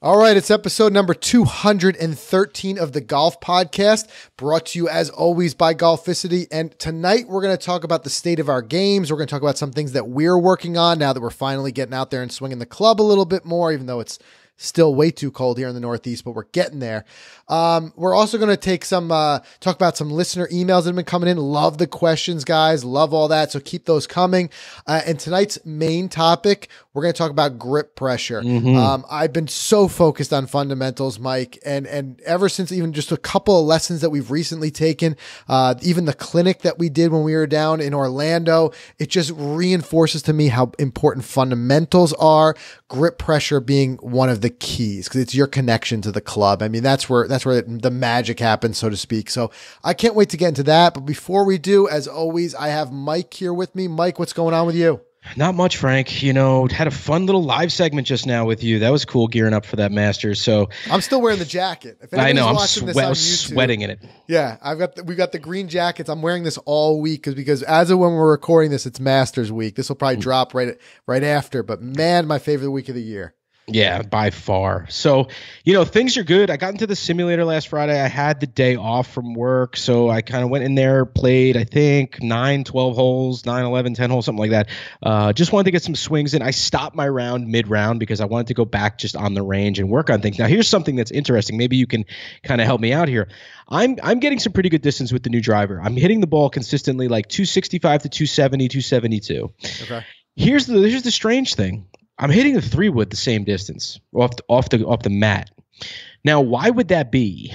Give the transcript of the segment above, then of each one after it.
All right, it's episode number 213 of the Golf Podcast, brought to you as always by Golficity. And tonight we're going to talk about the state of our games. We're going to talk about some things that we're working on now that we're finally getting out there and swinging the club a little bit more, even though it's still way too cold here in the Northeast, but we're getting there. We're also going to take some, talk about some listener emails that have been coming in. Love the questions, guys. Love all that. So keep those coming. And tonight's main topic, we're going to talk about grip pressure. I've been so focused on fundamentals, Mike, and ever since even just a couple of lessons that we've recently taken, even the clinic that we did when we were down in Orlando, it just reinforces to me how important fundamentals are, grip pressure being one of the keys, because it's your connection to the club. I mean, that's where the magic happens, so to speak. So I can't wait to get into that. But before we do, as always, I have Mike here with me. Mike, what's going on with you? Not much, Frank. You know, had a fun little live segment just now with you. That was cool, gearing up for that Masters. So I'm still wearing the jacket. If I know, I'm sweating in it. Yeah, we've got the green jackets. I'm wearing this all week because as of when we're recording this, it's Masters week. This will probably drop right after. But man, my favorite week of the year. Yeah, by far. So, you know, things are good. I got into the simulator last Friday. I had the day off from work. So I kind of went in there, played, I think, 9, 12 holes, 9, 11, 10 holes, something like that. Just wanted to get some swings in. I stopped my round mid-round because I wanted to go back just on the range and work on things. Now, here's something that's interesting. Maybe you can kind of help me out here. I'm getting some pretty good distance with the new driver. I'm hitting the ball consistently like 265 to 270, 272. Okay. Here's the strange thing. I'm hitting the 3-wood the same distance off the mat. Now, why would that be?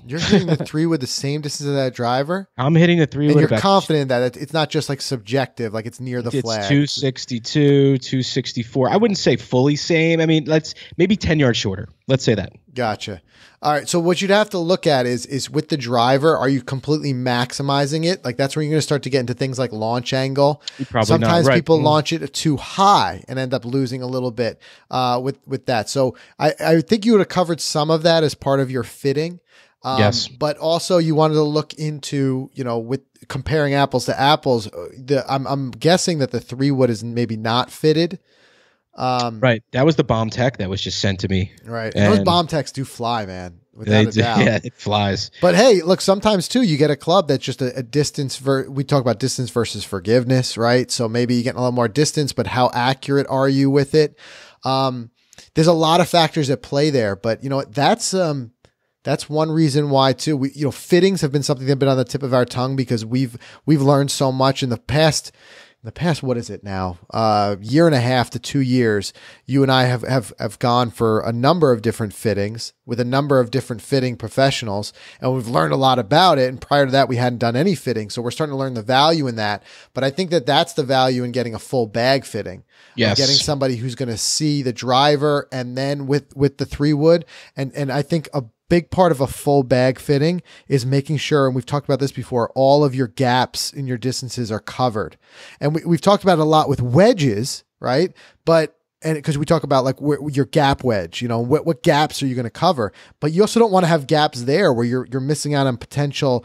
You're hitting the 3-wood the same distance as that driver? I'm hitting the 3-wood. And you're confident that it's not just like subjective, like it's near the flag. It's 262, 264. I wouldn't say fully same. I mean, let's maybe 10 yards shorter. Let's say that. Gotcha. All right. So what you'd have to look at is with the driver, are you completely maximizing it? Like that's where you're going to start to get into things like launch angle. Probably Sometimes not, right. People launch it too high and end up losing a little bit with that. So I think you would have covered some of that as part of your fitting. Yes. But also you wanted to look into, you know, with comparing apples to apples, I'm guessing that the 3-wood is maybe not fitted. Right. That was the bomb tech that was just sent to me. Right. And those bomb techs do fly, man. Without a doubt. Yeah, it flies. But hey, look, sometimes too, you get a club that's just a distance. We talk about distance versus forgiveness, right? So maybe you're getting a little more distance, but how accurate are you with it? There's a lot of factors at play there, but you know what? That's one reason why too. Fittings have been something that have been on the tip of our tongue because we've learned so much in the past. What is it now? Year and a half to 2 years, you and I have gone for a number of different fittings with a number of different fitting professionals, and we've learned a lot about it. And prior to that, we hadn't done any fitting. So we're starting to learn the value in that. But I think that that's the value in getting a full bag fitting. Yes. Getting somebody who's going to see the driver and then with the 3-wood. And I think a big part of a full bag fitting is making sure, and we've talked about this before, all of your gaps in your distances are covered. And we've talked about it a lot with wedges, right? And because we talk about like your gap wedge, you know, what gaps are you going to cover? But you also don't want to have gaps there where you're missing out on potential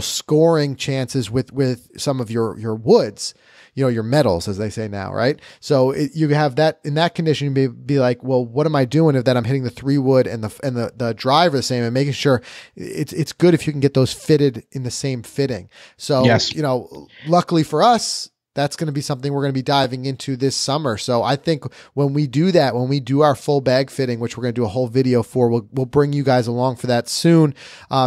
scoring chances with some of your woods. You know, your metals, as they say now, right? So you have that in that condition, you may be like, well, what am I doing if that I'm hitting the 3-wood and the driver the same, and making sure it's good if you can get those fitted in the same fitting. So, yes. You know, luckily for us, that's going to be something we're going to be diving into this summer. So I think when we do that, when we do our full bag fitting, which we're going to do a whole video for, we'll bring you guys along for that soon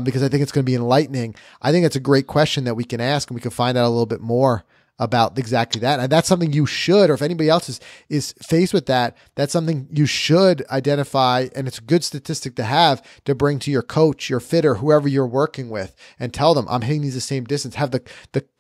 because I think it's going to be enlightening. I think it's a great question that we can ask, and we can find out a little bit more about exactly that. And that's something you should, or if anybody else is faced with that, that's something you should identify. And it's a good statistic to have to bring to your coach, your fitter, whoever you're working with, and tell them, I'm hitting these the same distance. Have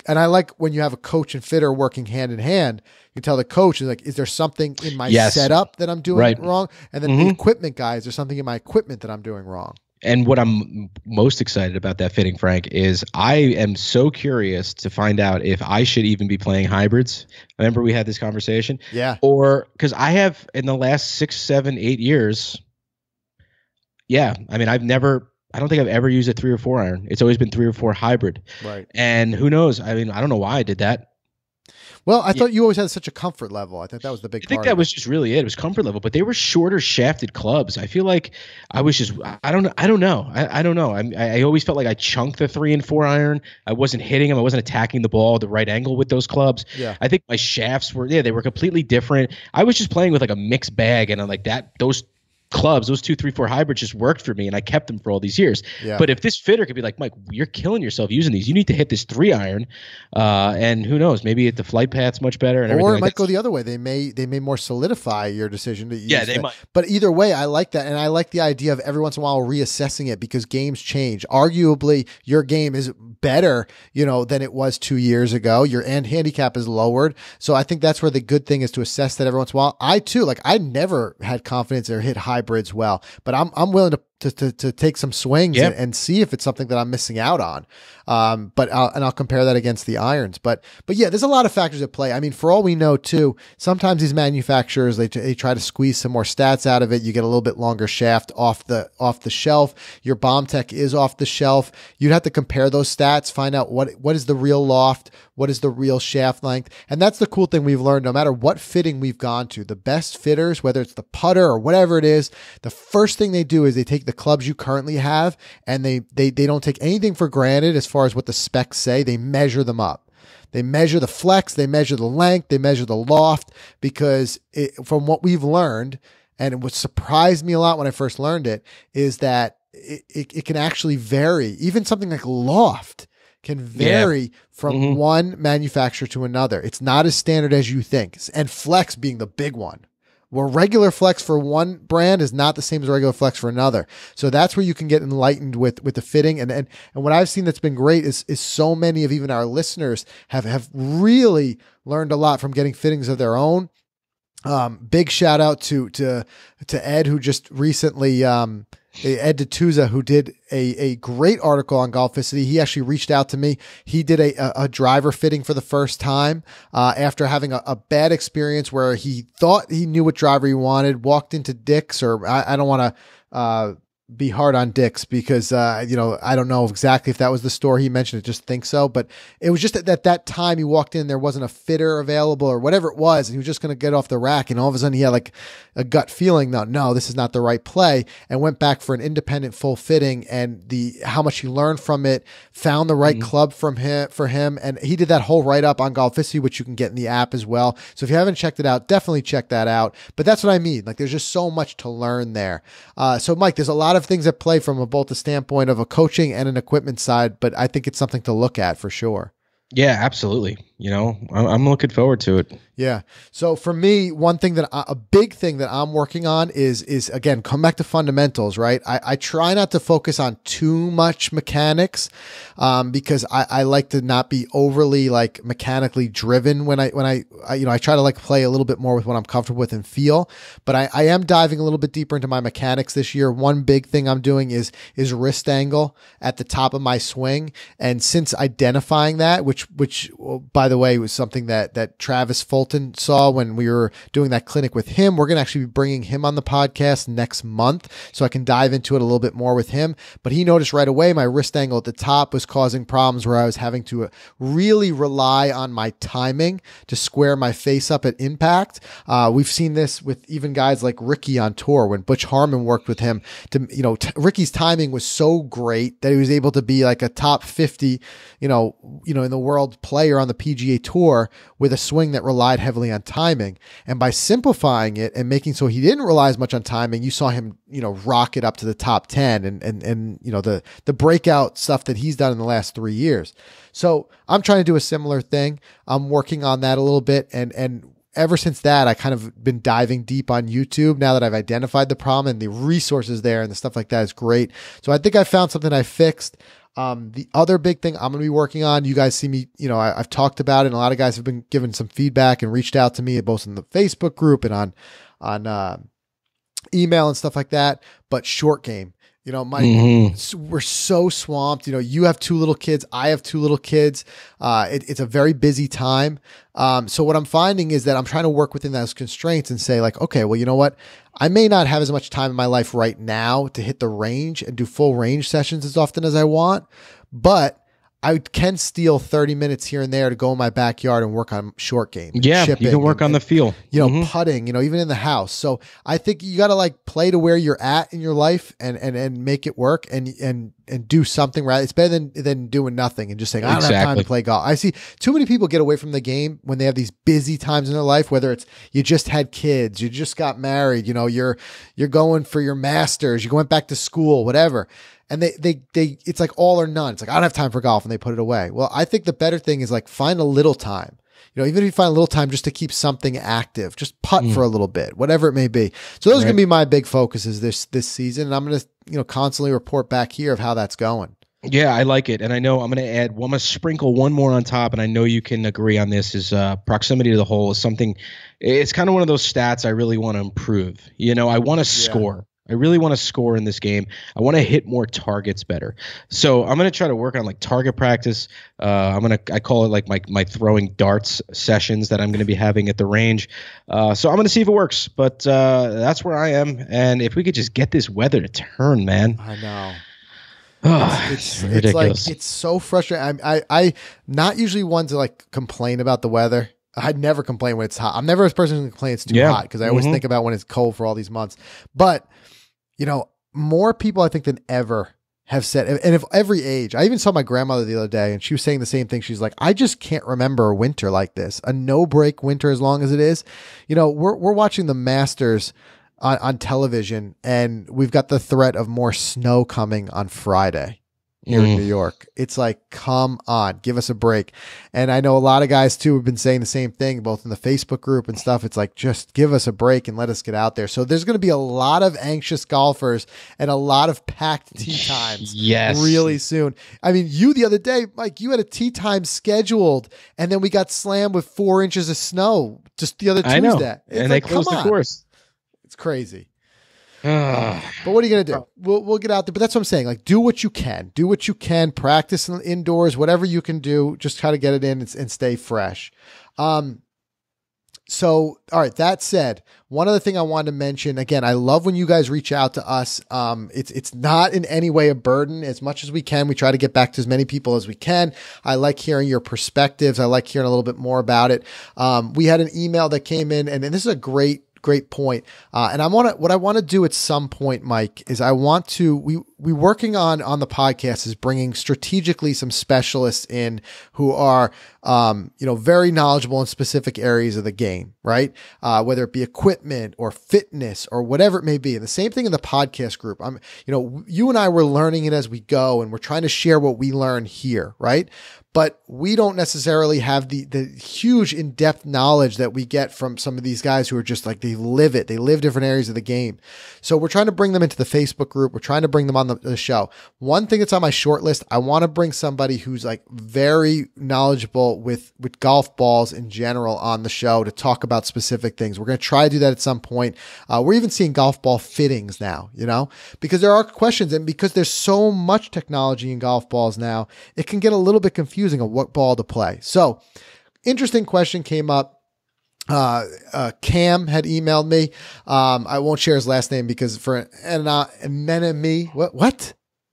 and I like when you have a coach and fitter working hand in hand, you tell the coach, is like, is there something in my setup that I'm doing wrong? And then the equipment guy, is there something in my equipment that I'm doing wrong? And what I'm most excited about that fitting, Frank, is I am so curious to find out if I should even be playing hybrids. Remember we had this conversation? Yeah. Or because I have in the last 6, 7, 8 years. Yeah. I mean, I don't think I've ever used a 3 or 4 iron. It's always been 3 or 4 hybrid. Right. And who knows? I mean, I don't know why I did that. Well, I thought you always had such a comfort level. I thought that was the big part. I think that was just really it. It was comfort level, but they were shorter shafted clubs. I feel like I was just, I don't know. I don't know. I always felt like I chunked the 3 and 4 iron. I wasn't hitting them. I wasn't attacking the ball at the right angle with those clubs. Yeah. I think my shafts were, they were completely different. I was just playing with like a mixed bag, and I'm like those clubs, those 2, 3, 4 hybrids just worked for me, and I kept them for all these years. Yeah. But if this fitter could be like, Mike, you're killing yourself using these. You need to hit this 3 iron, and who knows? Maybe the flight path's much better. And or it like might go the other way. They may more solidify your decision to use. Yeah, they might. But either way, I like that, and I like the idea of every once in a while reassessing it because games change. Arguably, your game is better, than it was 2 years ago. Your end handicap is lowered, so I think that's where the good thing is to assess that every once in a while. I too, I never had confidence or hit hybrids well, but I'm willing to take some swings and see if it's something that I'm missing out on. But I'll compare that against the irons. But yeah, there's a lot of factors at play. I mean, for all we know too, sometimes these manufacturers, they try to squeeze some more stats out of it. You get a little bit longer shaft off the shelf. Your bomb tech is off the shelf. You'd have to compare those stats, find out what is the real loft, what is the real shaft length. And that's the cool thing we've learned. No matter what fitting we've gone to, the best fitters, whether it's the putter or whatever it is, the first thing they do is they take the clubs you currently have, and they don't take anything for granted as far as what the specs say. They measure them up. They measure the flex, they measure the length, they measure the loft, because from what we've learned, and what surprised me a lot when I first learned it, is that it can actually vary. Even something like loft can vary from one manufacturer to another. It's not as standard as you think. And flex being the big one. Well, regular flex for one brand is not the same as regular flex for another. So that's where you can get enlightened with the fitting. And what I've seen that's been great is so many of even our listeners have really learned a lot from getting fittings of their own. Big shout out to Ed, who just recently, Ed DeTuza, who did a great article on Golficity. He actually reached out to me. He did a driver fitting for the first time after having a bad experience where he thought he knew what driver he wanted, walked into Dick's, or I don't want to be hard on Dick's because, I don't know exactly if that was the store he mentioned. I just think so. But it was just at that time he walked in, there wasn't a fitter available or whatever it was. And he was just going to get off the rack. And all of a sudden he had like a gut feeling, no, this is not the right play, and went back for an independent full fitting, and how much he learned from it, found the right club for him. And he did that whole write up on Golficity, which you can get in the app as well. So if you haven't checked it out, definitely check that out. But that's what I mean. Like, there's just so much to learn there. So Mike, there's a lot of things at play from both the standpoint of a coaching and an equipment side, but I think it's something to look at for sure. Yeah, absolutely. I'm looking forward to it. Yeah. So for me, a big thing that I'm working on is again, come back to fundamentals, right? I try not to focus on too much mechanics, because I like to not be overly like mechanically driven when I try to like play a little bit more with what I'm comfortable with and feel, but I am diving a little bit deeper into my mechanics this year. One big thing I'm doing is wrist angle at the top of my swing. And since identifying that, which by the way, was something that Travis Fulton saw when we were doing that clinic with him. We're going to actually be bringing him on the podcast next month, so I can dive into it a little bit more with him. But he noticed right away my wrist angle at the top was causing problems where I was having to really rely on my timing to square my face up at impact. We've seen this with even guys like Ricky on tour when Butch Harmon worked with him. Ricky's timing was so great that he was able to be like a top 50, in the world player on the PGA Tour with a swing that relied heavily on timing. And by simplifying it and making so he didn't rely as much on timing, you saw him, rocket up to the top 10 and the breakout stuff that he's done in the last 3 years. So I'm trying to do a similar thing. I'm working on that a little bit. And ever since that, I kind of been diving deep on YouTube now that I've identified the problem, and the resources there and the stuff like that is great. So I think I found something I fixed. The other big thing I'm going to be working on, you guys see me, I've talked about it, and a lot of guys have been giving some feedback and reached out to me both in the Facebook group and on email and stuff like that, but short game. We're so swamped. You have 2 little kids. I have 2 little kids. It's a very busy time. So what I'm finding is that I'm trying to work within those constraints and say like, okay, well, you know what? I may not have as much time in my life right now to hit the range and do full range sessions as often as I want, but I can steal 30 minutes here and there to go in my backyard and work on short game. Yeah, you can work on the feel. Putting, even in the house. So I think you got to like play to where you're at in your life and make it work and do something right. It's better than doing nothing and just saying, I don't have time to play golf. I see too many people get away from the game when they have these busy times in their life, whether it's you just had kids, you just got married, you're going for your master's, you went back to school, whatever. And they it's like all or none. It's like, I don't have time for golf, and they put it away. Well, I think the better thing is like find a little time. Even if you find a little time just to keep something active, just putt for a little bit, whatever it may be. So those are going to be my big focuses this season. And I'm going to, constantly report back here of how that's going. Yeah, I like it. And I know I'm going to I'm going to sprinkle one more on top. And I know you can agree on this is proximity to the hole is something, it's kind of one of those stats I really want to improve. I want to score. I really want to score in this game. I want to hit more targets better. So I'm going to try to work on like target practice. I call it like my throwing darts sessions that I'm going to be having at the range. So I'm going to see if it works, but that's where I am. And if we could just get this weather to turn, man. I know. It's ridiculous. It's so frustrating. I not usually one to like complain about the weather. I'd never complain when it's hot. I'm never a person who complains it's too hot because I always think about when it's cold for all these months. But more people I think than ever have said, and of every age. I even saw my grandmother the other day, and she was saying the same thing. She's like, I just can't remember a winter like this, a no-break winter as long as it is. We're watching the Masters on television, and we've got the threat of more snow coming on Friday here in New York. It's like, come on, give us a break. And I know a lot of guys too have been saying the same thing, both in the Facebook group and stuff. It's like, just give us a break and let us get out there. So there's going to be a lot of anxious golfers and a lot of packed tee times really soon. I mean, you the other day, Mike, you had a tee time scheduled, and then we got slammed with 4 inches of snow just the other Tuesday. I know. It's and like, they closed the course. It's crazy. But what are you going to do? We'll get out there. But that's what I'm saying. Like, do what you can. Do what you can. Practice indoors, whatever you can do. Just try to get it in and stay fresh. So, all right, that said, one other thing I wanted to mention, again, I love when you guys reach out to us. It's not in any way a burden. As much as we can, we try to get back to as many people as we can. I like hearing your perspectives. I like hearing a little bit more about it. We had an email that came in, and this is a great point. And what I want to do at some point, Mike, is we working on the podcast is bringing strategically some specialists in who are, very knowledgeable in specific areas of the game, right? Whether it be equipment or fitness or whatever it may be. And the same thing in the podcast group. You and I were learning it as we go, and we're trying to share what we learn here, right? But we don't necessarily have the huge in-depth knowledge that we get from some of these guys who are just like, they live it. They live different areas of the game. So we're trying to bring them into the Facebook group. We're trying to bring them on the show. One thing that's on my short list, I want to bring somebody who's like very knowledgeable with golf balls in general on the show to talk about specific things. We're going to try to do that at some point. We're even seeing golf ball fittings now, because there are questions, and because there's so much technology in golf balls now, it can get a little bit confusing of what ball to play. So interesting question came up. Cam had emailed me. I won't share his last name because for an enemy.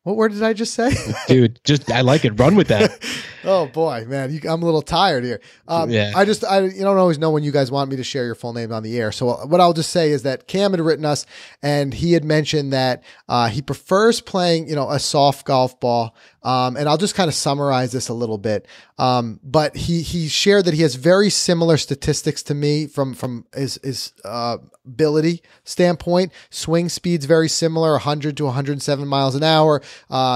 What word did I just say? Dude, I like it. Run with that. Oh boy, man, I'm a little tired here. I don't always know when you guys want me to share your full name on the air. So what I'll just say is that Cam had written us, and he had mentioned that he prefers playing, a soft golf ball. And I'll just kind of summarize this a little bit. But he shared that he has very similar statistics to me from his ability standpoint. Swing speed's very similar, 100 to 107 miles an hour.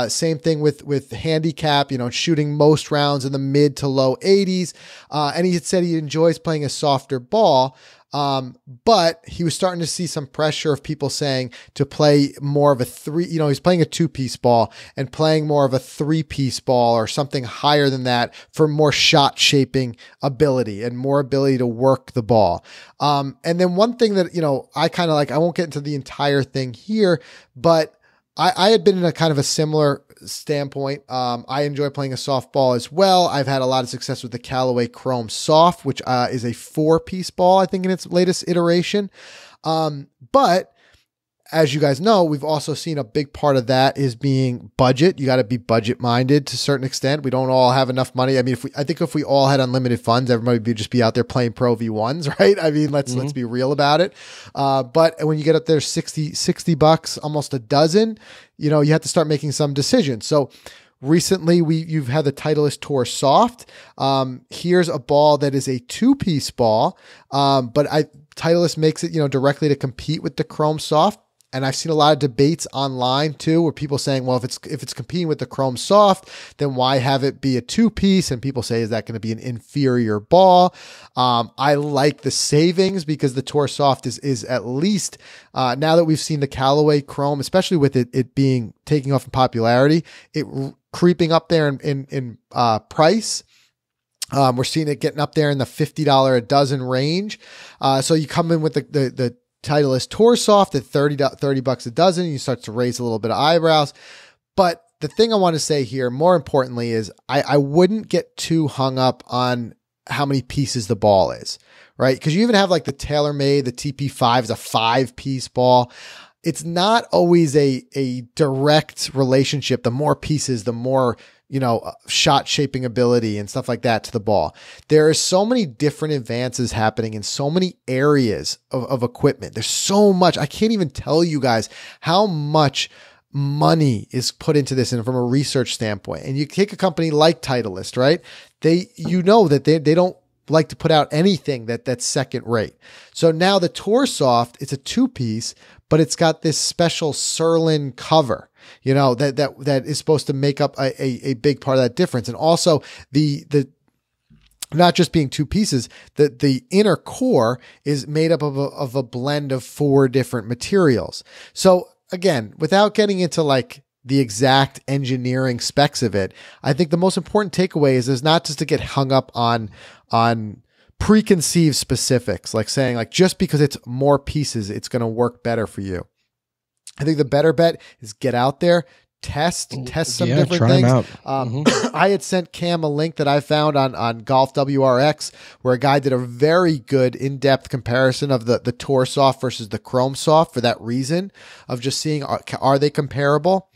Same thing with handicap, shooting most rounds in the mid to low 80s. And he had said he enjoys playing a softer ball. But he was starting to see some pressure of people saying to play more of a he's playing a 2-piece ball and playing more of a 3-piece ball or something higher than that for more shot shaping ability and more ability to work the ball. And then one thing that, I kind of like, I won't get into the entire thing here, but I had been in a kind of a similar standpoint. I enjoy playing a softball as well. I've had a lot of success with the Callaway Chrome Soft, which is a 4-piece ball, I think, in its latest iteration. But as you guys know, we've also seen a big part of that is being budget. You got to be budget minded to a certain extent. We don't all have enough money. I mean, I think if we all had unlimited funds, everybody would just be out there playing Pro V1s, right? I mean, let's be real about it. But when you get up there, $60, almost a dozen, you have to start making some decisions. So recently you've had the Titleist Tour Soft. Here's a ball that is a 2-piece ball. But Titleist makes it, directly to compete with the Chrome Soft. And I've seen a lot of debates online too, where people saying, well, if it's competing with the Chrome Soft, then why have it be a 2-piece? And people say, is that going to be an inferior ball? I like the savings because the Tour Soft is at least, now that we've seen the Callaway Chrome, especially with it being taking off in popularity, it creeping up there in price. We're seeing it getting up there in the $50 a dozen range. So you come in with the Titleist Tour Soft at $30 a dozen. You start to raise a little bit of eyebrows. But the thing I want to say here, more importantly, is I wouldn't get too hung up on how many pieces the ball is, right? Because you even have like the TaylorMade, the TP5 is a 5-piece ball. It's not always a direct relationship. The more pieces, the more shot shaping ability and stuff like that to the ball. There are so many different advances happening in so many areas of equipment. There's so much. I can't even tell you guys how much money is put into this, and from a research standpoint. And you take a company like Titleist, right? They don't like to put out anything that's second rate. So now the Tour Soft, it's a 2-piece, but it's got this special Surlyn cover, that is supposed to make up a big part of that difference. And also the not just being 2 pieces, the inner core is made up of a blend of 4 different materials. So again, without getting into like the exact engineering specs of it, I think the most important takeaway is not just to get hung up on preconceived specifics, like saying like just because it's more pieces, it's going to work better for you. I think the better bet is get out there, test some different things. I had sent Cam a link that I found on Golf WRX where a guy did a very good in-depth comparison of the Tour Soft versus the Chrome Soft for that reason of just seeing are they comparable.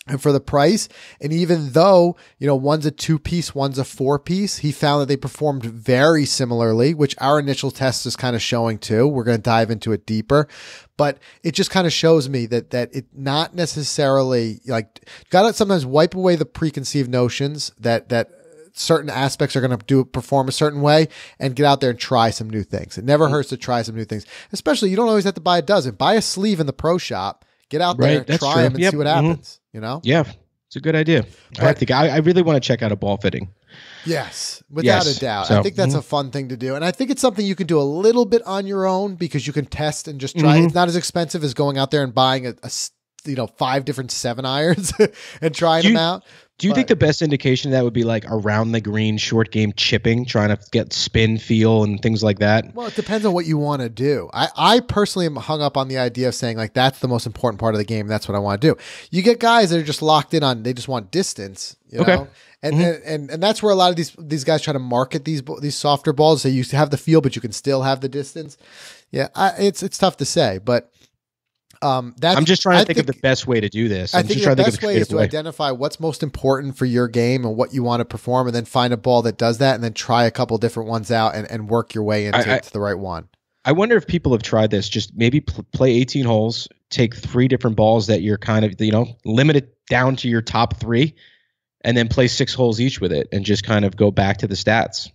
And for the price, and even though, one's a 2-piece, one's a 4-piece, he found that they performed very similarly, which our initial test is kind of showing too. We're going to dive into it deeper, but it just kind of shows me that it not necessarily like, got to sometimes wipe away the preconceived notions that certain aspects are going to perform a certain way and get out there and try some new things. It never hurts to try some new things, especially you don't always have to buy a dozen. Buy a sleeve in the pro shop, get out there, try them and see what happens. Yeah, it's a good idea. I really want to check out a ball fitting. Yes, without a doubt. So, I think that's a fun thing to do. And I think it's something you can do a little bit on your own because you can test and just try. It's not as expensive as going out there and buying a 5 different 7-irons and trying them out. Do you think the best indication of that would be like around the green short game chipping, trying to get spin feel and things like that? Well, it depends on what you want to do. I personally am hung up on the idea of saying like that's the most important part of the game. That's what I want to do. You get guys that are just locked in on they just want distance, know? And that's where a lot of these guys try to market these softer balls. So you have the feel, but you can still have the distance. Yeah, it's tough to say, but. I'm just trying to think of the best way to do this. I think the best way is to identify what's most important for your game and what you want to perform, and then find a ball that does that, and then try a couple different ones out and work your way into the right one. I wonder if people have tried this. Just maybe play 18 holes, take 3 different balls that you're kind of limited down to your top 3, and then play 6 holes each with it, and just kind of go back to the stats.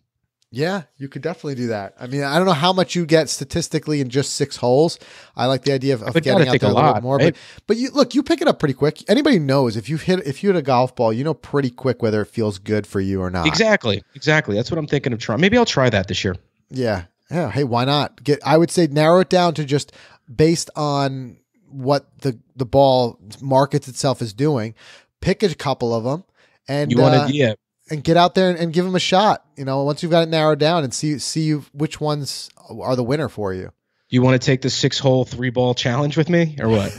Yeah, you could definitely do that. I mean, I don't know how much you get statistically in just 6 holes. I like the idea of getting out there a little bit more. Right? But you pick it up pretty quick. Anybody knows if you hit a golf ball, pretty quick whether it feels good for you or not. Exactly. That's what I'm thinking of trying. Maybe I'll try that this year. Yeah. Hey, why not? I would say narrow it down to just based on what the ball markets itself is doing. Pick a couple of them, and you want to and get out there and give them a shot. Once you've got it narrowed down and see which ones are the winner for you. You want to take the 6-hole 3-ball challenge with me or what?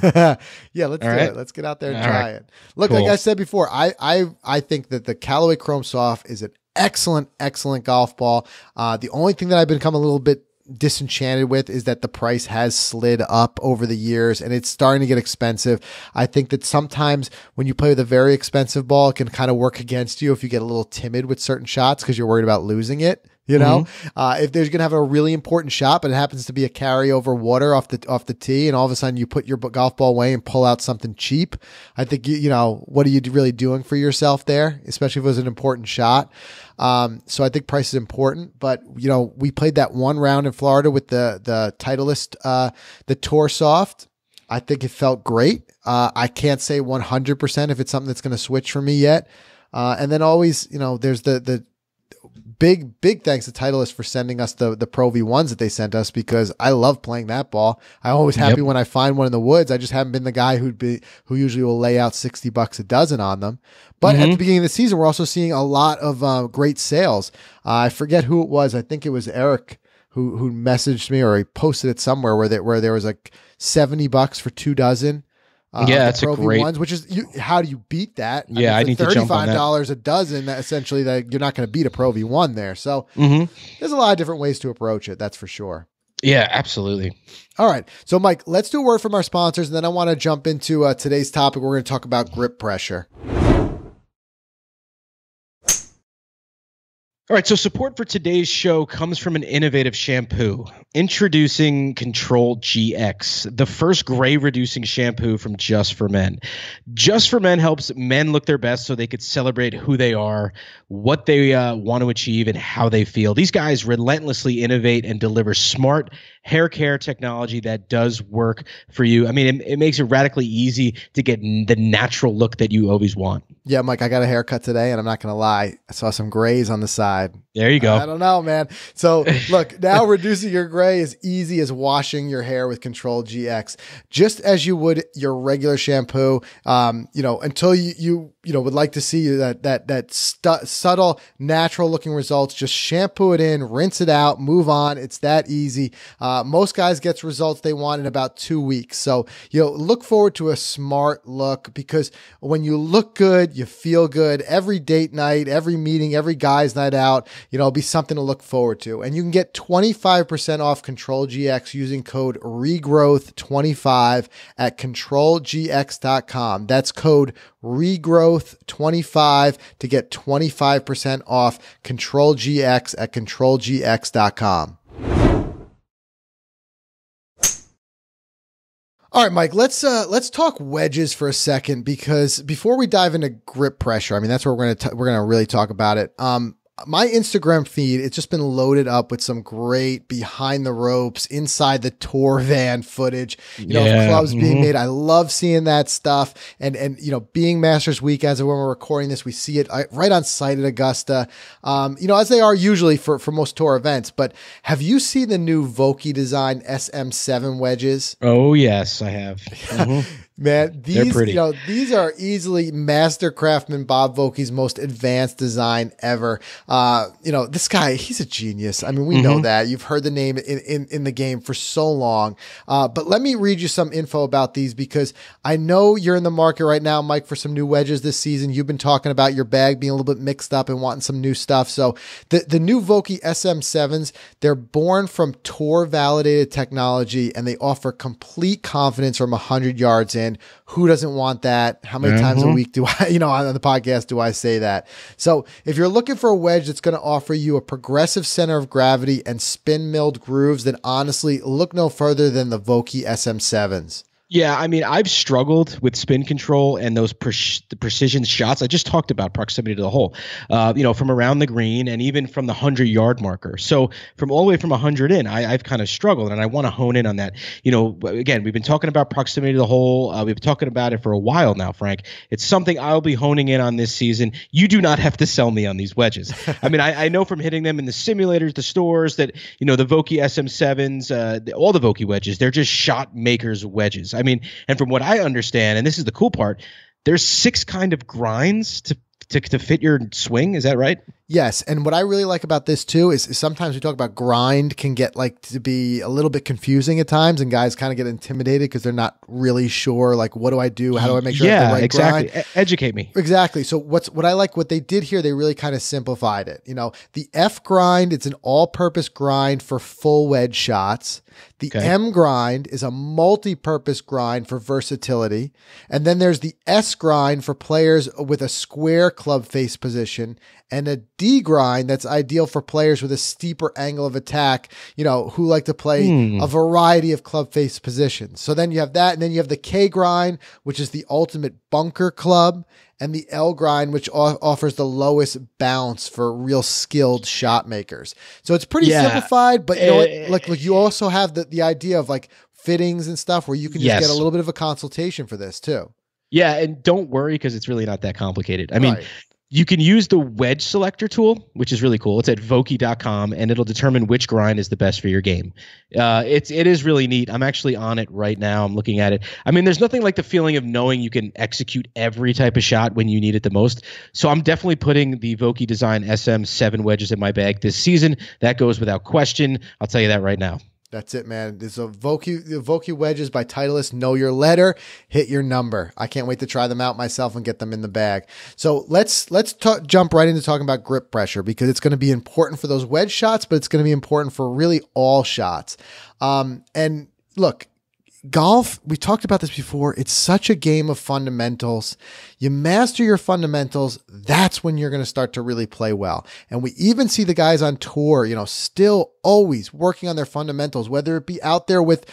Yeah, let's do it. Let's get out there and try it. Look, cool. Like I said before, I think that the Callaway Chrome Soft is an excellent golf ball. The only thing that I've become a little bit disenchanted with is that the price has slid up over the years and it's starting to get expensive. I think that sometimes when you play with a very expensive ball, it can kind of work against you if you get a little timid with certain shots because you're worried about losing it. You know, if there's going to have a really important shot, but it happens to be a carry over water off the tee, and all of a sudden you put your golf ball away and pull out something cheap, I think, you know, what are you really doing for yourself there, especially if it was an important shot? So I think price is important, but you know, we played that one round in Florida with the Titleist, the Tour Soft. I think it felt great. I can't say 100% if it's something that's going to switch for me yet. And then always, you know, there's the big thanks to Titleist for sending us the Pro V1s that they sent us, because I love playing that ball. I'm always happy when I find one in the woods. I just haven't been the guy who usually will lay out $60 a dozen on them. But at the beginning of the season, we're also seeing a lot of great sales. I forget who it was. I think it was Eric who messaged me, or he posted it somewhere where there was like $70 for 2 dozen. That's a great ones, which is how do you beat that? I need to jump on that. $35 a dozen. That essentially, that you're not going to beat a Pro V1 there. So there's a lot of different ways to approach it. That's for sure. Yeah, absolutely. All right. So Mike, let's do a word from our sponsors, and then I want to jump into today's topic. We're going to talk about grip pressure. All right, so support for today's show comes from an innovative shampoo. Introducing Control GX, the first gray reducing shampoo from Just for Men. Just for Men helps men look their best so they could celebrate who they are, what they want to achieve, and how they feel. These guys relentlessly innovate and deliver smart hair care technology that does work for you. I mean, it makes it radically easy to get the natural look that you always want. Yeah, Mike, I got a haircut today, and I'm not going to lie, I saw some grays on the side. There you go. I don't know, man. So look, now reducing your gray is easy as washing your hair with Control GX. Just as you would your regular shampoo, you know, until you would like to see that subtle, natural looking results, just shampoo it in, rinse it out, move on. It's that easy. Most guys get results they want in about 2 weeks. So, you know, look forward to a smart look, because when you look good, you feel good. Every date night, every meeting, every guy's night out, you know, it'll be something to look forward to. And you can get 25% off Control GX using code REGROWTH25 at controlgx.com. That's code REGROWTH25 to get 25% off Control GX at controlgx.com. All right, Mike, let's talk wedges for a second, because before we dive into grip pressure, I mean, that's where we're going to really talk about it. My Instagram feed, it's just been loaded up with some great behind the ropes, inside the tour van footage, you know, of clubs being made. I love seeing that stuff. And, you know, being Masters Week, as of when we're recording this, we see it right on site at Augusta, you know, as they are usually for most tour events. But have you seen the new Voki design SM7 wedges? Oh, yes, I have. Man, these, pretty. you know, these are easily Master Craftsman Bob Voki's most advanced design ever. You know, this guy, he's a genius. I mean, we know that. You've heard the name in the game for so long. But let me read you some info about these, because I know you're in the market right now, Mike, for some new wedges this season. You've been talking about your bag being a little bit mixed up and wanting some new stuff. So the new Voki SM7s, they're born from Tour validated technology, and they offer complete confidence from 100 yards in. Who doesn't want that? How many times a week do I, you know, on the podcast do I say that? So if you're looking for a wedge that's going to offer you a progressive center of gravity and spin milled grooves, then honestly, look no further than the Voki SM7s. Yeah, I mean, I've struggled with spin control and those the precision shots. I just talked about proximity to the hole, you know, from around the green and even from the 100-yard marker. So from all the way from 100 in, I've kind of struggled, and I want to hone in on that. You know, again, we've been talking about proximity to the hole. We've been talking about it for a while now, Frank. It's something I'll be honing in on this season. You do not have to sell me on these wedges. I mean, I know from hitting them in the simulators, the stores, that, you know, the Voki SM7s, all the Voki wedges, they're just shot makers wedges. I mean, and from what I understand, and this is the cool part, there's 6 kind of grinds to fit your swing. Is that right? Yes, and what I really like about this too is sometimes we talk about grind can get like to be a little bit confusing at times, and guys kind of get intimidated because they're not really sure, like, what do I do? How do I make sure I have the right exactly. grind? Educate me. Exactly. So what I like what they did here, they really kind of simplified it. You know, the F grind, it's an all-purpose grind for full wedge shots. The M grind is a multi-purpose grind for versatility. And then there's the S grind for players with a square club face position, and a D grind that's ideal for players with a steeper angle of attack, you know, who like to play a variety of club face positions. So then you have that, and then you have the K grind, which is the ultimate bunker club, and the L grind, which offers the lowest bounce for real skilled shot makers. So it's pretty simplified, but you know what? Like you also have the idea of like fittings and stuff where you can just get a little bit of a consultation for this too. Yeah, and don't worry because it's really not that complicated. I mean, you can use the Wedge Selector tool, which is really cool. It's at Voki.com, and it'll determine which grind is the best for your game. It is really neat. I'm actually on it right now. I'm looking at it. I mean, there's nothing like the feeling of knowing you can execute every type of shot when you need it the most. So I'm definitely putting the Voki Design SM7 wedges in my bag this season. That goes without question. I'll tell you that right now. That's it, man. There's the Voki wedges by Titleist. Know your letter, hit your number. I can't wait to try them out myself and get them in the bag. So let's jump right into talking about grip pressure, because it's going to be important for those wedge shots, but it's going to be important for really all shots. And look, golf, we talked about this before. It's such a game of fundamentals. You master your fundamentals, that's when you're going to start to really play well. And we even see the guys on tour, you know, still always working on their fundamentals, whether it be out there with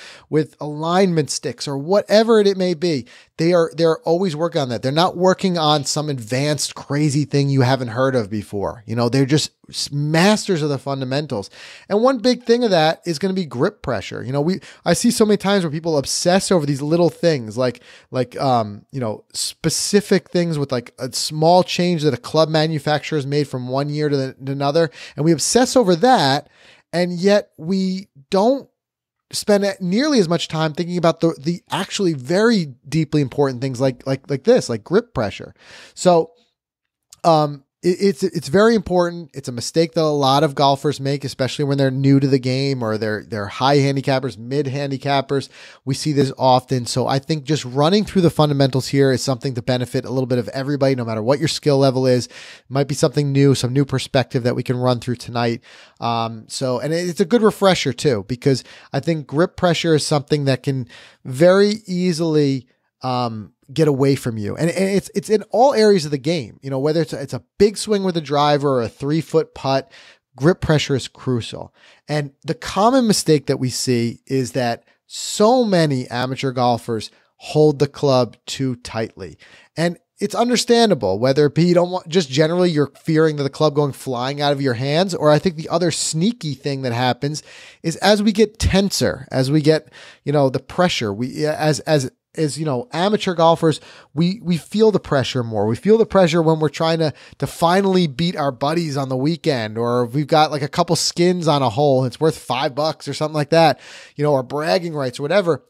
alignment sticks or whatever it may be. They're always working on that. They're not working on some advanced crazy thing you haven't heard of before. You know, they're just masters of the fundamentals. And one big thing of that is going to be grip pressure. You know, I see so many times where people obsess over these little things like you know, specific things with like a small change that a club manufacturer has made from one year to another. And we obsess over that. And yet we don't spend nearly as much time thinking about the actually very deeply important things like this, like grip pressure. So, it's very important. It's a mistake that a lot of golfers make, especially when they're new to the game or they're high handicappers, mid handicappers. We see this often. So I think just running through the fundamentals here is something to benefit a little bit of everybody, no matter what your skill level is. It might be something new, some new perspective that we can run through tonight. And it's a good refresher too, because I think grip pressure is something that can very easily, get away from you. And it's in all areas of the game, you know, whether it's a big swing with a driver or a 3-foot putt, grip pressure is crucial. And the common mistake that we see is that so many amateur golfers hold the club too tightly. And it's understandable, whether it be you don't want, just generally you're fearing that the club going flying out of your hands, or I think the other sneaky thing that happens is as we get tenser, as we get, you know, the pressure, as you know, amateur golfers, we feel the pressure more. We feel the pressure when we're trying to finally beat our buddies on the weekend, or we've got like a couple skins on a hole and it's worth $5 or something like that, you know, or bragging rights or whatever.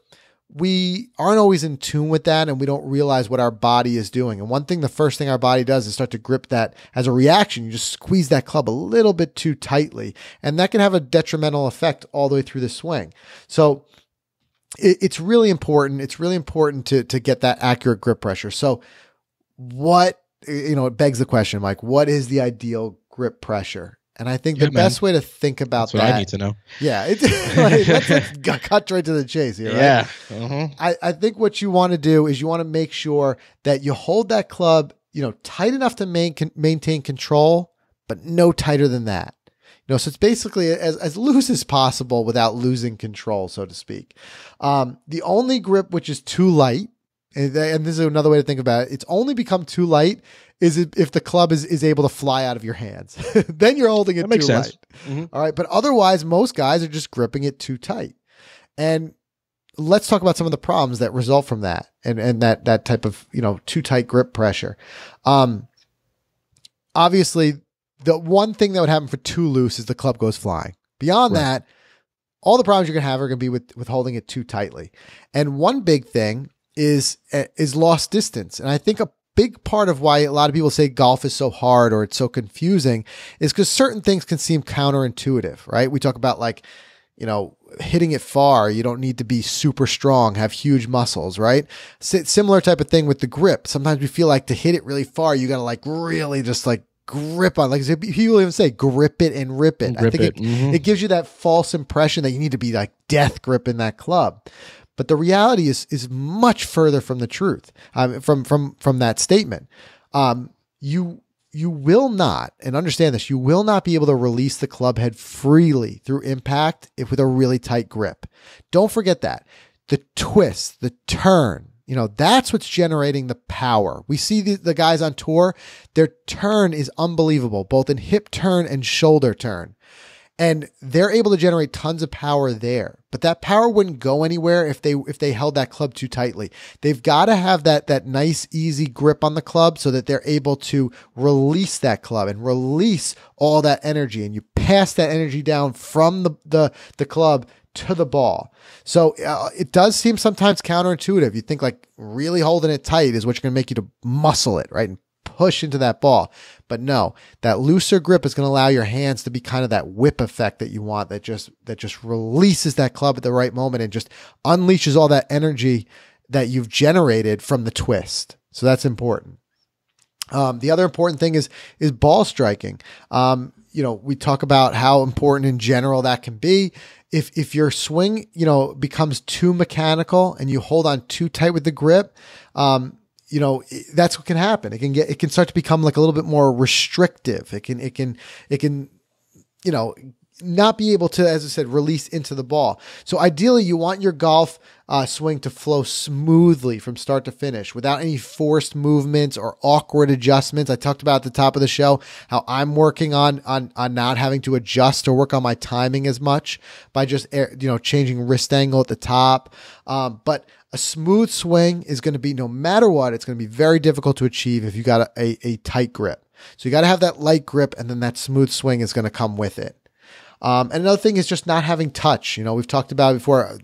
We aren't always in tune with that, and we don't realize what our body is doing. And the first thing our body does is start to grip that as a reaction. You just squeeze that club a little bit too tightly, and that can have a detrimental effect all the way through the swing. So it's really important. It's really important to get that accurate grip pressure. So it begs the question, Mike, what is the ideal grip pressure? And I think the best way to think about That's what I need to know. Yeah. Let's cut right to the chase here. Right? Yeah. Uh-huh. I think what you want to do is you want to make sure that you hold that club, you know, tight enough to maintain control, but no tighter than that. You know, so it's basically as loose as possible without losing control, so to speak. The only grip which is too light, and this is another way to think about it, it's only become too light is if the club is able to fly out of your hands. Then you're holding it too light. Mm-hmm. All right. But otherwise, most guys are just gripping it too tight. And let's talk about some of the problems that result from that and that type of, you know, too tight grip pressure. Obviously, the one thing that would happen for too loose is the club goes flying. Beyond that, all the problems you're going to have are going to be with holding it too tightly. And one big thing is lost distance. And I think big part of why a lot of people say golf is so hard or it's so confusing is because certain things can seem counterintuitive, right? We talk about like, hitting it far. You don't need to be super strong, have huge muscles, right? Similar type of thing with the grip. Sometimes we feel like to hit it really far, you got to like really just like grip on, like people even say, grip it and rip it. I think it gives you that false impression that you need to be like death gripping that club. But the reality is much further from the truth, from that statement. You will not, and understand this, you will not be able to release the club head freely through impact with a really tight grip. Don't forget that. The twist, the turn, that's what's generating the power. We see the guys on tour, their turn is unbelievable, both in hip turn and shoulder turn. And they're able to generate tons of power there. But that power wouldn't go anywhere if they held that club too tightly. They've got to have that nice, easy grip on the club so that they're able to release that club and release all that energy. And you pass that energy down from the club to the ball. So it does seem sometimes counterintuitive. You think like really holding it tight is what's going to make you to muscle it, right? And push into that ball. But no, that looser grip is going to allow your hands to be kind of that whip effect that you want, that just releases that club at the right moment and just unleashes all that energy that you've generated from the twist. So that's important. The other important thing is ball striking. We talk about how important in general that can be. If your swing, becomes too mechanical and you hold on too tight with the grip, that's what can happen. It can start to become like a little bit more restrictive. It can, not be able to, as I said, release into the ball. So ideally you want your golf swing to flow smoothly from start to finish without any forced movements or awkward adjustments. I talked about at the top of the show how I'm working on not having to adjust or work on my timing as much by just, changing wrist angle at the top. But a smooth swing is going to be, no matter what, it's going to be very difficult to achieve if you got a tight grip. So you got to have that light grip, and then that smooth swing is going to come with it. And another thing is just not having touch. We've talked about before,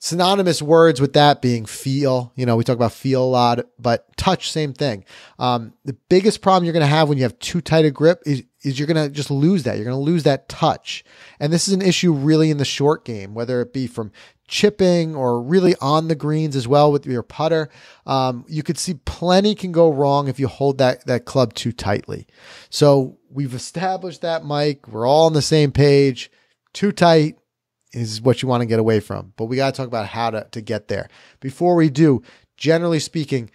synonymous words with that being feel. We talk about feel a lot, but touch, same thing. The biggest problem you're going to have when you have too tight a grip is you're going to just lose that. You're going to lose that touch. And this is an issue really in the short game, whether it be from chipping or really on the greens as well with your putter. You could see plenty can go wrong if you hold that club too tightly. So we've established that, Mike. We're all on the same page. Too tight is what you want to get away from. But we got to talk about how to get there. Before we do, generally speaking,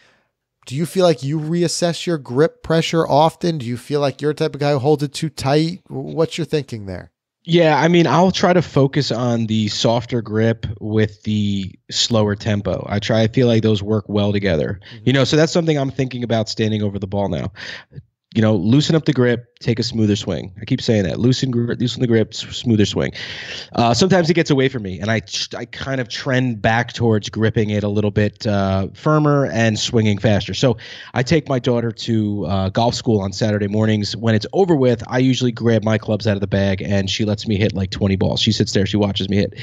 do you feel like you reassess your grip pressure often? Do you feel like you're the type of guy who holds it too tight? What's your thinking there? Yeah, I'll try to focus on the softer grip with the slower tempo. I feel like those work well together. Mm-hmm. So that's something I'm thinking about standing over the ball now. Loosen up the grip, take a smoother swing. I keep saying that. Loosen the grip, smoother swing. Sometimes it gets away from me, and I kind of trend back towards gripping it a little bit firmer and swinging faster. So I take my daughter to golf school on Saturday mornings. When it's over with, I usually grab my clubs out of the bag, and she lets me hit like 20 balls. She sits there, she watches me hit.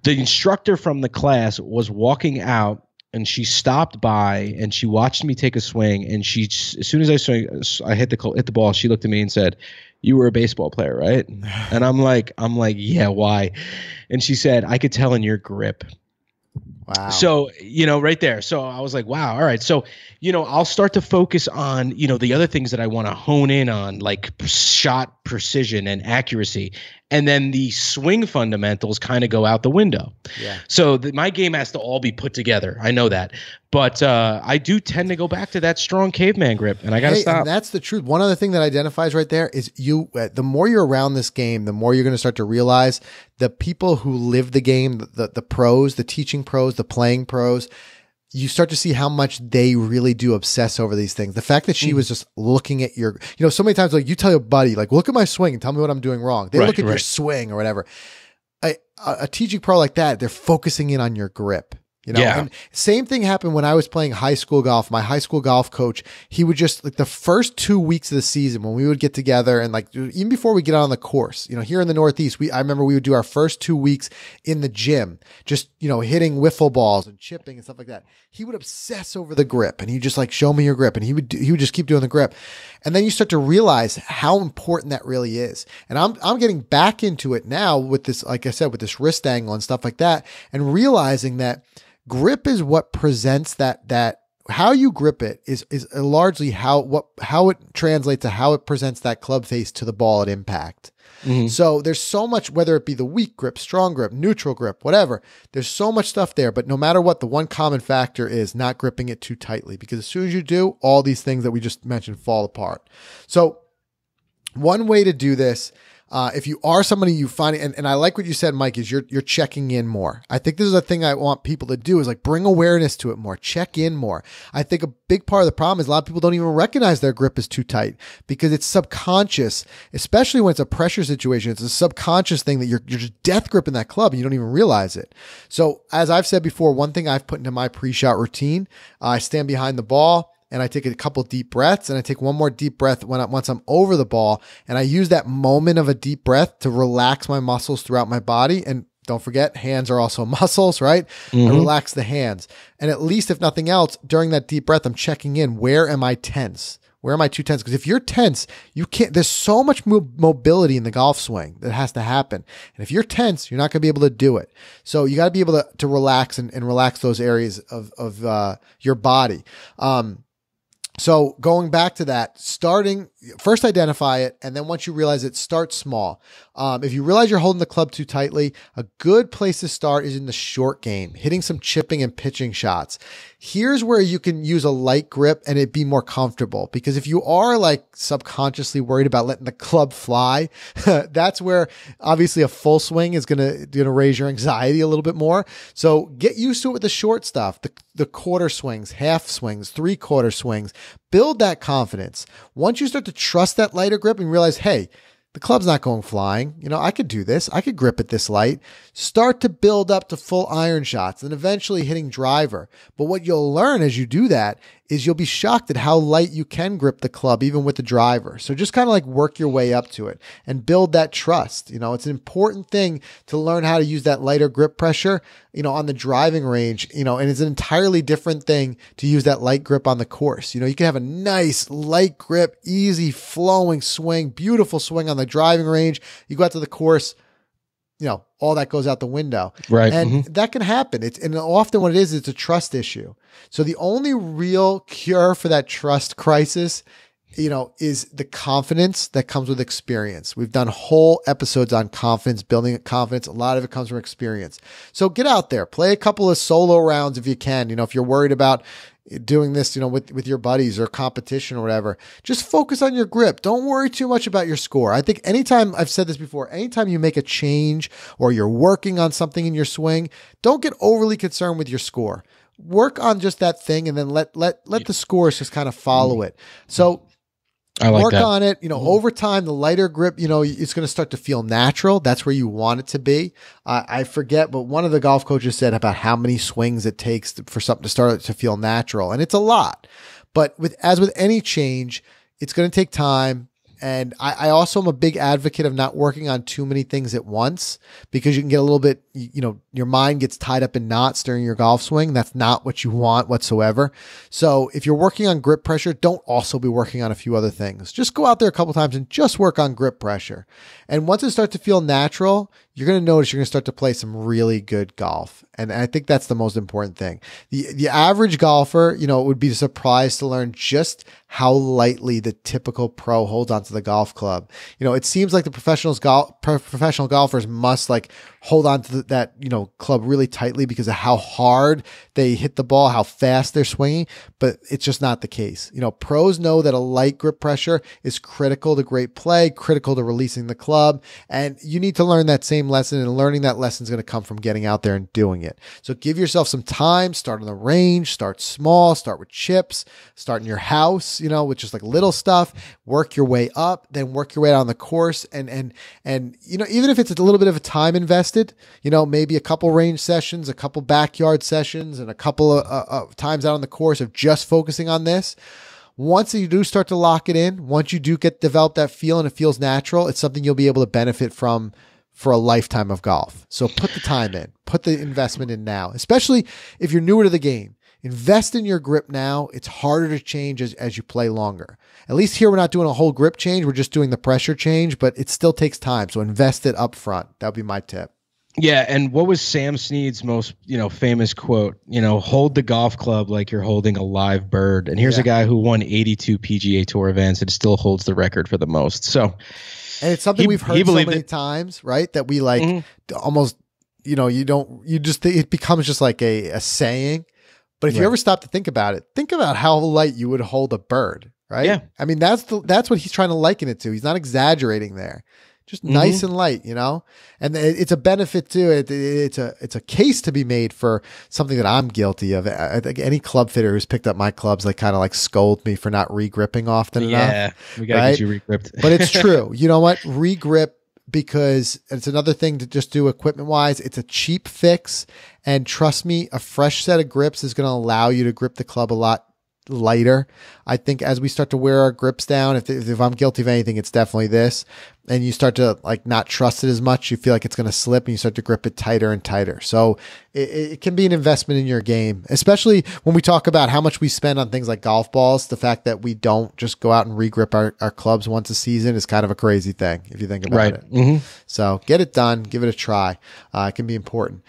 The instructor from the class was walking out, and she stopped by and she watched me take a swing. And as soon as I hit the ball, she looked at me and said, "You were a baseball player, right?" And I'm like, "Yeah, why?" And she said, "I could tell in your grip." Wow. So, right there. So I was like, wow. All right. So, I'll start to focus on, the other things that I want to hone in on, like shot precision and accuracy. And then the swing fundamentals kind of go out the window. Yeah. So my game has to all be put together. I know that. But I do tend to go back to that strong caveman grip, and I got to stop. And that's the truth. One other thing that identifies right there is the more you're around this game, the more you're going to start to realize the people who live the game, the pros, the teaching pros, the playing pros, you start to see how much they really do obsess over these things. The fact that she was just looking at your, so many times, like you tell your buddy, like, look at my swing and tell me what I'm doing wrong. They look at your swing or whatever. A teaching pro like that, they're focusing in on your grip. And same thing happened when I was playing high school golf. My high school golf coach, he would just like the first 2 weeks of the season when we would get together and like even before we get on the course, here in the Northeast, I remember we would do our first 2 weeks in the gym, just, hitting wiffle balls and chipping and stuff like that. He would obsess over the grip and he'd just like, show me your grip. And he would just keep doing the grip. And then you start to realize how important that really is. And I'm getting back into it now with this, like I said, with this wrist angle and stuff like that, and realizing that grip is what presents that how you grip it is largely how it translates to how it presents that club face to the ball at impact. Mm-hmm. So there's so much, whether it be the weak grip, strong grip, neutral grip, whatever, there's so much stuff there, but no matter what, the one common factor is not gripping it too tightly, because as soon as you do, all these things that we just mentioned fall apart. So one way to do this, if you are somebody you find, and I like what you said, Mike, is you're checking in more. I think this is a thing I want people to do, is like bring awareness to it more, check in more. I think a big part of the problem is a lot of people don't even recognize their grip is too tight because it's subconscious, especially when it's a pressure situation. It's a subconscious thing that you're just death gripping that club and you don't even realize it. So as I've said before, one thing I've put into my pre-shot routine, I stand behind the ball, and I take a couple deep breaths, and I take one more deep breath once I'm over the ball, and I use that moment of a deep breath to relax my muscles throughout my body. And don't forget, hands are also muscles, right? Mm-hmm. I relax the hands. And at least, if nothing else, during that deep breath, I'm checking in. Where am I tense? Where am I too tense? Because if you're tense, you can't, there's so much mobility in the golf swing that has to happen. And if you're tense, you're not going to be able to do it. So you got to be able to relax and relax those areas of your body. So going back to that, first identify it, and then once you realize it, start small. If you realize you're holding the club too tightly, a good place to start is in the short game, hitting some chipping and pitching shots. Here's where you can use a light grip and it be more comfortable, because if you are like subconsciously worried about letting the club fly, that's where obviously a full swing is going to raise your anxiety a little bit more. So get used to it with the short stuff, the quarter swings, half swings, 3/4 swings. Build that confidence. Once you start to trust that lighter grip and realize, hey, the club's not going flying. I could do this. I could grip it this light. Start to build up to full iron shots and eventually hitting driver. But what you'll learn as you do that is you'll be shocked at how light you can grip the club even with the driver. So just kind of like work your way up to it and build that trust. It's an important thing to learn how to use that lighter grip pressure, on the driving range, and it's an entirely different thing to use that light grip on the course. You can have a nice light grip, easy flowing swing, beautiful swing on the driving range. You go out to the course, all that goes out the window. Right. And that can happen. And often what it is, it's a trust issue. So the only real cure for that trust crisis, is the confidence that comes with experience. We've done whole episodes on confidence, building confidence. A lot of it comes from experience. So get out there, play a couple of solo rounds if you can. If you're worried about doing this, with your buddies or competition or whatever, just focus on your grip. Don't worry too much about your score. I think anytime, I've said this before, anytime you make a change or you're working on something in your swing, don't get overly concerned with your score. Work on just that thing and then let the scores just kind of follow it. So I like work that. on it. Over time, the lighter grip, it's going to start to feel natural. That's where you want it to be. I forget, but one of the golf coaches said about how many swings it takes for something to start to feel natural. And it's a lot. But as with any change, it's going to take time. And I also am a big advocate of not working on too many things at once, because you can get a little bit, your mind gets tied up in knots during your golf swing. That's not what you want whatsoever. So if you're working on grip pressure, don't also be working on a few other things. Just go out there a couple times and just work on grip pressure. And once it starts to feel natural, you're going to notice you're going to start to play some really good golf. And I think that's the most important thing. The average golfer, would be surprised to learn just how lightly the typical pro holds onto the golf club. It seems like the professional golfers must like hold on to that, club really tightly because of how hard they hit the ball, how fast they're swinging, but it's just not the case. Pros know that a light grip pressure is critical to great play, critical to releasing the club. And you need to learn that same same lesson, and learning that lesson is going to come from getting out there and doing it. So give yourself some time, start on the range, start small, start with chips, start in your house, with just like little stuff, work your way up, then work your way down the course. And even if it's a little bit of a time invested, maybe a couple range sessions, a couple backyard sessions, and a couple of times out on the course of just focusing on this. Once you do start to lock it in, once you do develop that feel and it feels natural, it's something you'll be able to benefit from for a lifetime of golf. So put the time in, put the investment in now, especially if you're newer to the game. Invest in your grip now. It's harder to change as you play longer. At least here, we're not doing a whole grip change. We're just doing the pressure change, but it still takes time. So invest it up front. That would be my tip. Yeah, and what was Sam Snead's most, famous quote? Hold the golf club like you're holding a live bird. And here's a guy who won 82 PGA Tour events and still holds the record for the most. So, and it's something we've heard so many times, right? That we almost, it becomes just like a saying. But if you ever stop to think about it, think about how light you would hold a bird, right? Yeah. I mean, that's what he's trying to liken it to. He's not exaggerating there. Just nice and light, and it's a benefit too. It's a case to be made for something that I'm guilty of. I think any club fitter who's picked up my clubs, kind of scold me for not re-gripping often enough. Yeah, we gotta get you re-gripped. But it's true. You know what? Re-grip, because it's another thing to just do equipment wise. It's a cheap fix, and trust me, a fresh set of grips is going to allow you to grip the club a lot lighter. I think as we start to wear our grips down, if I'm guilty of anything, it's definitely this. And you start to not trust it as much. You feel like it's going to slip, and you start to grip it tighter and tighter. So it can be an investment in your game, especially when we talk about how much we spend on things like golf balls. The fact that we don't just go out and re-grip our clubs once a season is kind of a crazy thing if you think about it. Mm-hmm. So get it done, give it a try. It can be important.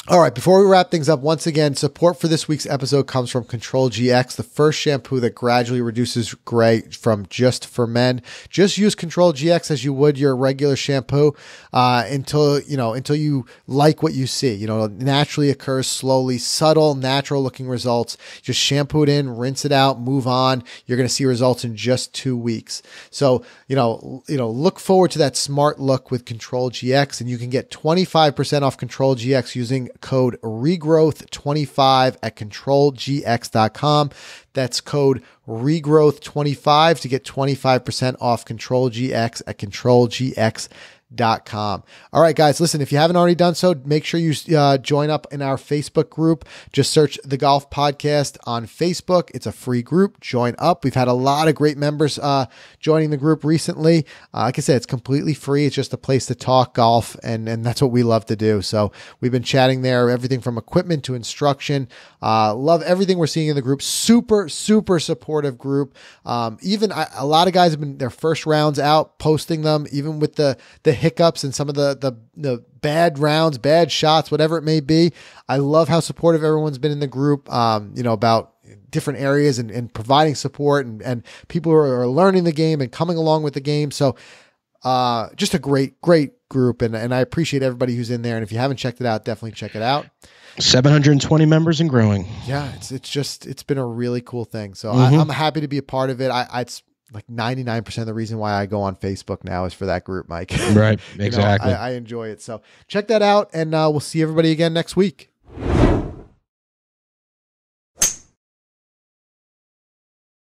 All right, before we wrap things up, once again, support for this week's episode comes from Control GX, the first shampoo that gradually reduces gray from just for men. Just use Control GX as you would your regular shampoo until you like what you see. It naturally occurs slowly, subtle, natural looking results. Just shampoo it in, rinse it out, move on. You're going to see results in just 2 weeks. So, look forward to that smart look with Control GX, and you can get 25% off Control GX using code regrowth25 at controlgx.com. That's code regrowth25 to get 25% off Control GX at controlgx.com. All right, guys, listen, if you haven't already done so, make sure you join up in our Facebook group. Just search The Golf Podcast on Facebook. It's a free group. Join up. We've had a lot of great members joining the group recently. Like I said, it's completely free. It's just a place to talk golf, and that's what we love to do. So we've been chatting there, everything from equipment to instruction. Love everything we're seeing in the group. Super, super supportive group. Even a lot of guys have been their first rounds out, posting them, even with the hiccups and some of the bad rounds, bad shots, whatever it may be. I love how supportive everyone's been in the group, about different areas and providing support and people who are learning the game and coming along with the game. So just a great group. And I appreciate everybody who's in there. And if you haven't checked it out, definitely check it out. 720 members and growing. Yeah. It's been a really cool thing. So I'm happy to be a part of it. It's like 99% of the reason why I go on Facebook now is for that group, Mike. Right. Exactly. I enjoy it. So check that out, and we'll see everybody again next week.